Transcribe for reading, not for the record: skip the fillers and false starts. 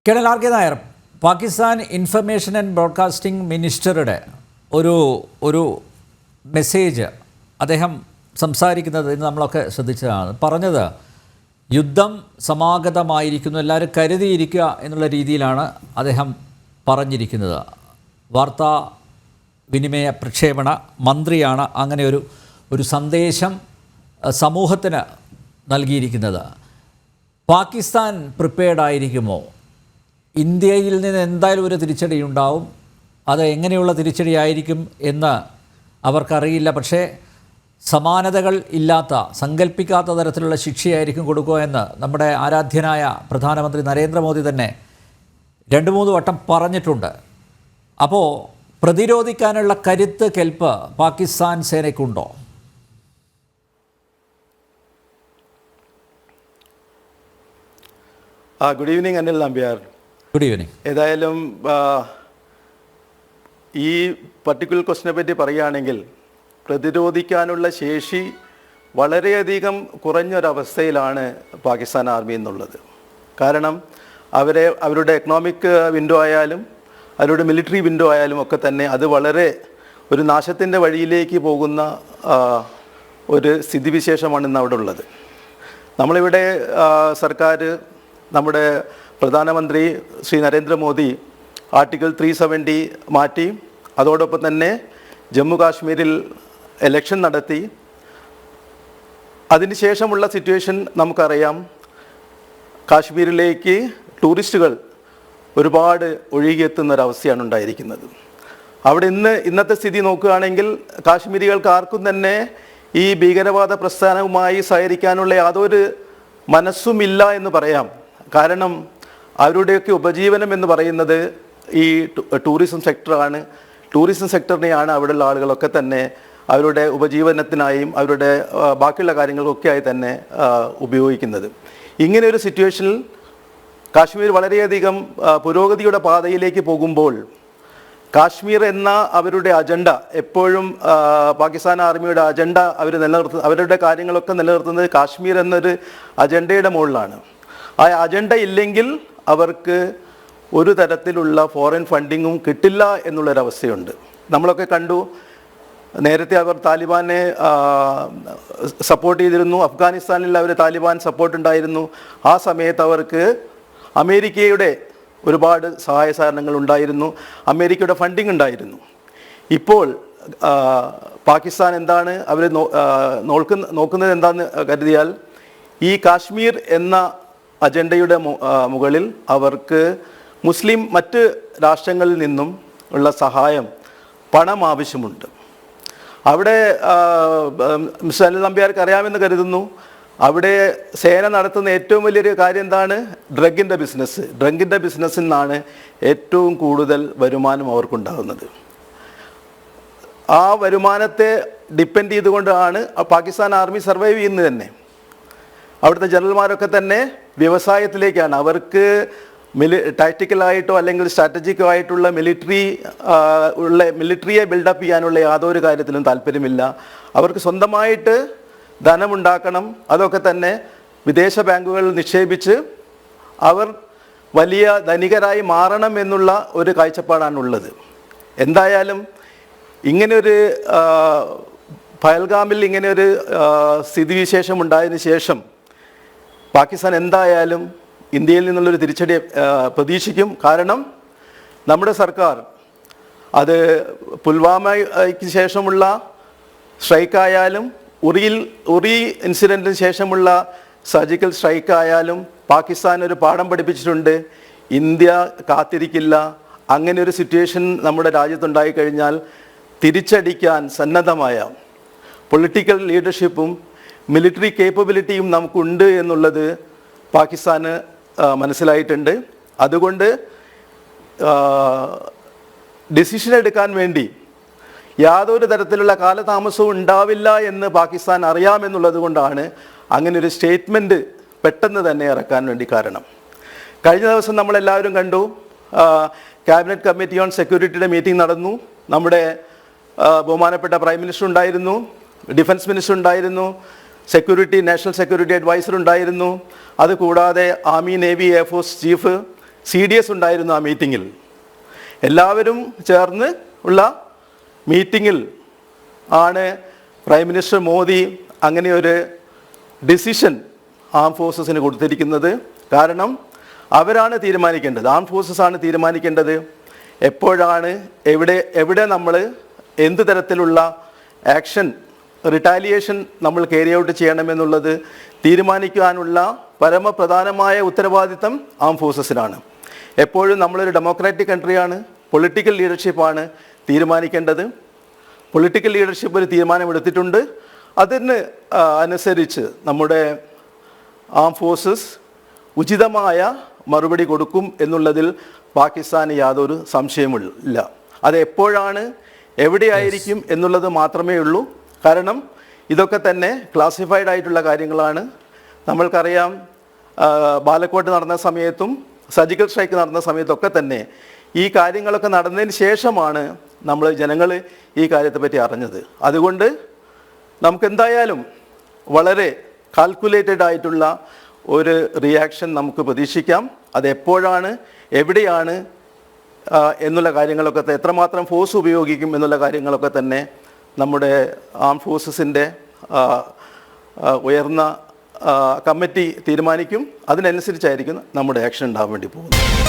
Colonel R K Nair, Pakistan information and broadcasting മിനിസ്റ്ററുടെ ഒരു message അദ്ദേഹം സംസാരിക്കുന്നത് ഇന്ന് നമ്മളൊക്കെ ശ്രദ്ധിച്ചതാണ്. പറഞ്ഞത് യുദ്ധം സമാഗതമായിരിക്കുന്നു, എല്ലാവരും കരുതിയിരിക്കുക എന്നുള്ള രീതിയിലാണ് അദ്ദേഹം പറഞ്ഞിരിക്കുന്നത്. വാർത്താ വിനിമയ പ്രക്ഷേപണ മന്ത്രിയാണ് അങ്ങനെ ഒരു സന്ദേശം സമൂഹത്തിന് നൽകിയിരിക്കുന്നത്. പാകിസ്ഥാൻ പ്രിപ്പയർഡ് ആയിരിക്കുമോ? ഇന്ത്യയിൽ നിന്ന് എന്തായാലും ഒരു തിരിച്ചടി ഉണ്ടാവും. അത് എങ്ങനെയുള്ള തിരിച്ചടിയായിരിക്കും എന്ന് അവർക്കറിയില്ല. പക്ഷേ സമാനതകൾ ഇല്ലാത്ത, സങ്കല്പിക്കാത്ത തരത്തിലുള്ള ശിക്ഷയായിരിക്കും കൊടുക്കുക എന്ന് നമ്മുടെ ആരാധ്യനായ പ്രധാനമന്ത്രി നരേന്ദ്രമോദി തന്നെ 2-3 വട്ടം പറഞ്ഞിട്ടുണ്ട്. അപ്പോൾ പ്രതിരോധിക്കാനുള്ള കരുത്ത്, കെൽപ്പ് പാകിസ്ഥാൻ സേനയ്ക്കുണ്ടോ? Good evening Anil Nambiar. Good evening. ഏതായാലും ഈ പർട്ടിക്കുലർ ക്വസ്റ്റിനെ പറ്റി പറയുകയാണെങ്കിൽ പ്രതിരോധിക്കാനുള്ള ശേഷി വളരെയധികം കുറഞ്ഞൊരവസ്ഥയിലാണ് പാകിസ്ഥാൻ ആർമി എന്നുള്ളത്. കാരണം അവരുടെ എക്കണോമിക് വിൻഡോ ആയാലും അവരുടെ മിലിറ്ററി വിൻഡോ ആയാലും ഒക്കെ തന്നെ അത് വളരെ ഒരു നാശത്തിൻ്റെ വഴിയിലേക്ക് പോകുന്ന ഒരു സ്ഥിതിവിശേഷമാണ് ഇന്ന് അവിടെ ഉള്ളത്. നമ്മളിവിടെ സർക്കാർ, നമ്മുടെ പ്രധാനമന്ത്രി ശ്രീ നരേന്ദ്രമോദി ആർട്ടിക്കിൾ 370 മാറ്റി, അതോടൊപ്പം തന്നെ ജമ്മു കാശ്മീരിൽ ഇലക്ഷൻ നടത്തി. അതിനുശേഷമുള്ള സിറ്റുവേഷൻ നമുക്കറിയാം. കാശ്മീരിലേക്ക് ടൂറിസ്റ്റുകൾ ഒരുപാട് ഒഴുകിയെത്തുന്നൊരവസ്ഥയാണ് ഉണ്ടായിരിക്കുന്നത്. അവിടെ ഇന്നത്തെ സ്ഥിതി നോക്കുകയാണെങ്കിൽ കാശ്മീരികൾക്ക് ആർക്കും തന്നെ ഈ ഭീകരവാദ പ്രസ്ഥാനവുമായി സഹകരിക്കാനുള്ള യാതൊരു മനസ്സുമില്ല എന്ന് പറയാം. കാരണം അവരുടെയൊക്കെ ഉപജീവനം എന്ന് പറയുന്നത് ഈ ടൂറിസം സെക്ടറാണ്. ടൂറിസം സെക്ടറിനെയാണ് അവിടെയുള്ള ആളുകളൊക്കെ തന്നെ അവരുടെ ഉപജീവനത്തിനായും അവരുടെ ബാക്കിയുള്ള കാര്യങ്ങൾക്കൊക്കെ ആയി തന്നെ ഉപയോഗിക്കുന്നത്. ഇങ്ങനെ ഒരു സിറ്റുവേഷനിൽ കാശ്മീർ വളരെയധികം പുരോഗതിയുടെ പാതയിലേക്ക് പോകുമ്പോൾ കാശ്മീർ എന്ന അവരുടെ അജണ്ട എപ്പോഴും പാകിസ്ഥാൻ ആർമിയുടെ അജണ്ട അവരുടെ കാര്യങ്ങളൊക്കെ നിലനിർത്തുന്നത് കാശ്മീർ എന്നൊരു അജണ്ടയുടെ മുകളിലാണ്. ആ അജണ്ട ഇല്ലെങ്കിൽ അവർക്ക് ഒരു തരത്തിലുള്ള ഫോറിൻ ഫണ്ടിങ്ങും കിട്ടില്ല എന്നുള്ളൊരവസ്ഥയുണ്ട്. നമ്മളൊക്കെ കണ്ടു, നേരത്തെ അവർ താലിബാനെ സപ്പോർട്ട് ചെയ്തിരുന്നു. അഫ്ഗാനിസ്ഥാനിൽ അവർ താലിബാൻ സപ്പോർട്ട് ഉണ്ടായിരുന്നു. ആ സമയത്ത് അവർക്ക് അമേരിക്കയുടെ ഒരുപാട് സഹായ സഹകരണങ്ങൾ ഉണ്ടായിരുന്നു, അമേരിക്കയുടെ ഫണ്ടിങ് ഉണ്ടായിരുന്നു. ഇപ്പോൾ പാകിസ്ഥാൻ എന്താണ് അവർ നോക്കുന്നത് എന്താണെന്ന് കരുതിയാൽ ഈ കാശ്മീർ എന്ന അജണ്ടയുടെ മുകളിൽ അവർക്ക് മുസ്ലിം മറ്റ് രാഷ്ട്രങ്ങളിൽ നിന്നും ഉള്ള സഹായം, പണം ആവശ്യമുണ്ട്. അവിടെ മിസ്റ്റർ അനിൽ നമ്പ്യാർക്ക് അറിയാമെന്ന് കരുതുന്നു, അവിടെ സേന നടത്തുന്ന ഏറ്റവും വലിയൊരു കാര്യം എന്താണ്? ഡ്രഗിൻ്റെ ബിസിനസ്. ഡ്രഗിൻ്റെ ബിസിനസ്സിൽ നിന്നാണ് ഏറ്റവും കൂടുതൽ വരുമാനം അവർക്കുണ്ടാകുന്നത്. ആ വരുമാനത്തെ ഡിപ്പെൻഡ് ചെയ്തുകൊണ്ടാണ് പാകിസ്ഥാൻ ആർമി സർവൈവ് ചെയ്യുന്നത് തന്നെ. അവിടുത്തെ ജനറൽമാരൊക്കെ തന്നെ വ്യവസായത്തിലേക്കാണ്. അവർക്ക് ടാക്റ്റിക്കലായിട്ടോ അല്ലെങ്കിൽ സ്ട്രാറ്റജിക്കോ ആയിട്ടുള്ള മിലിറ്ററിയെ ബിൽഡപ്പ് ചെയ്യാനുള്ള യാതൊരു കാര്യത്തിലും താല്പര്യമില്ല. അവർക്ക് സ്വന്തമായിട്ട് ധനമുണ്ടാക്കണം. അതൊക്കെ തന്നെ വിദേശ ബാങ്കുകളിൽ നിക്ഷേപിച്ച് അവർ വലിയ ധനികരായി മാറണം എന്നുള്ള ഒരു കാഴ്ചപ്പാടാണുള്ളത്. എന്തായാലും ഇങ്ങനെയൊരു പഹൽഗാമിൽ ഇങ്ങനെയൊരു സ്ഥിതിവിശേഷം ഉണ്ടായതിനു ശേഷം പാകിസ്ഥാൻ എന്തായാലും ഇന്ത്യയിൽ നിന്നുള്ളൊരു തിരിച്ചടി പ്രതീക്ഷിക്കും. കാരണം നമ്മുടെ സർക്കാർ അത് പുൽവാമയ്ക്ക് ശേഷമുള്ള സ്ട്രൈക്കായാലും ഉറി ഇൻസിഡൻറ്റിന് ശേഷമുള്ള സർജിക്കൽ സ്ട്രൈക്കായാലും പാകിസ്ഥാൻ ഒരു പാഠം പഠിപ്പിച്ചിട്ടുണ്ട്. ഇന്ത്യ കാത്തിരിക്കില്ല. അങ്ങനെ ഒരു സിറ്റുവേഷൻ നമ്മുടെ രാജ്യത്തുണ്ടായിക്കഴിഞ്ഞാൽ തിരിച്ചടിക്കാൻ സന്നദ്ധമായ പൊളിറ്റിക്കൽ ലീഡർഷിപ്പും മിലിറ്ററി കേപ്പബിലിറ്റിയും നമുക്കുണ്ട് എന്നുള്ളത് പാകിസ്ഥാന് മനസ്സിലായിട്ടുണ്ട്. അതുകൊണ്ട് ഡിസിഷൻ എടുക്കാൻ വേണ്ടി യാതൊരു തരത്തിലുള്ള കാലതാമസവും ഉണ്ടാവില്ല എന്ന് പാകിസ്ഥാൻ അറിയാമെന്നുള്ളത് കൊണ്ടാണ് അങ്ങനെ ഒരു സ്റ്റേറ്റ്മെൻറ്റ് പെട്ടെന്ന് തന്നെ ഇറക്കാൻ വേണ്ടി കാരണം. കഴിഞ്ഞ ദിവസം നമ്മളെല്ലാവരും കണ്ടു, ക്യാബിനറ്റ് കമ്മിറ്റി ഓൺ സെക്യൂരിറ്റിയുടെ മീറ്റിംഗ് നടന്നു. നമ്മുടെ ബഹുമാനപ്പെട്ട പ്രൈം മിനിസ്റ്റർ ഉണ്ടായിരുന്നു, ഡിഫൻസ് മിനിസ്റ്റർ ഉണ്ടായിരുന്നു, നാഷണൽ സെക്യൂരിറ്റി അഡ്വൈസർ ഉണ്ടായിരുന്നു. അതുകൂടാതെ army, navy, air force chief CDS ഉണ്ടായിരുന്നു ആ മീറ്റിങ്ങിൽ. എല്ലാവരും ചേർന്ന് ഉള്ള മീറ്റിങ്ങിൽ ആണ് പ്രൈം മിനിസ്റ്റർ മോദി അങ്ങനെ ഒരു ഡിസിഷൻ ആം ഫോഴ്സസിന് കൊടുത്തിരിക്കുന്നത്. കാരണം അവരാണ് തീരുമാനിക്കേണ്ടത്, ആം ഫോഴ്സസ് ആണ് തീരുമാനിക്കേണ്ടത് എപ്പോഴാണ് എവിടെ നമ്മൾ എന്ത് തരത്തിലുള്ള ആക്ഷൻ റിട്ടാലിയേഷൻ നമ്മൾ ക്യാരി ഔട്ട് ചെയ്യണമെന്നുള്ളത് തീരുമാനിക്കാനുള്ള പരമപ്രധാനമായ ഉത്തരവാദിത്തം ആം ഫോഴ്സസിനാണ്. എപ്പോഴും നമ്മളൊരു ഡെമോക്രാറ്റിക് കൺട്രിയാണ്, പൊളിറ്റിക്കൽ ലീഡർഷിപ്പാണ് തീരുമാനിക്കേണ്ടത്. പൊളിറ്റിക്കൽ ലീഡർഷിപ്പ് ഒരു തീരുമാനമെടുത്തിട്ടുണ്ട്, അതിന് അനുസരിച്ച് നമ്മുടെ ആം ഫോഴ്സസ് ഉചിതമായ മറുപടി കൊടുക്കും എന്നുള്ളതിൽ പാകിസ്ഥാന് യാതൊരു സംശയമില്ല. അത് എപ്പോഴാണ് എവിടെയായിരിക്കും എന്നുള്ളത് മാത്രമേ ഉള്ളൂ. കാരണം ഇതൊക്കെ തന്നെ ക്ലാസിഫൈഡ് ആയിട്ടുള്ള കാര്യങ്ങളാണ്. നമ്മൾക്കറിയാം, ബാലക്കോട്ട് നടന്ന സമയത്തും സർജിക്കൽ സ്ട്രൈക്ക് നടന്ന സമയത്തൊക്കെ തന്നെ ഈ കാര്യങ്ങളൊക്കെ നടന്നതിന് ശേഷമാണ് ജനങ്ങൾ ഈ കാര്യത്തെപ്പറ്റി അറിഞ്ഞത്. അതുകൊണ്ട് നമുക്കെന്തായാലും വളരെ കാൽക്കുലേറ്റഡ് ആയിട്ടുള്ള ഒരു റിയാക്ഷൻ നമുക്ക് പ്രതീക്ഷിക്കാം. അത് എപ്പോഴാണ് എവിടെയാണ് എന്നുള്ള കാര്യങ്ങളൊക്കെ എത്രമാത്രം ഫോഴ്സ് ഉപയോഗിക്കും എന്നുള്ള കാര്യങ്ങളൊക്കെ തന്നെ നമ്മുടെ ആം ഫോഴ്സസിൻ്റെ ഉയർന്ന കമ്മിറ്റി തീരുമാനിക്കും. അതിനനുസരിച്ചായിരിക്കും നമ്മുടെ ആക്ഷൻ ഉണ്ടാകാൻ വേണ്ടി പോകുന്നത്.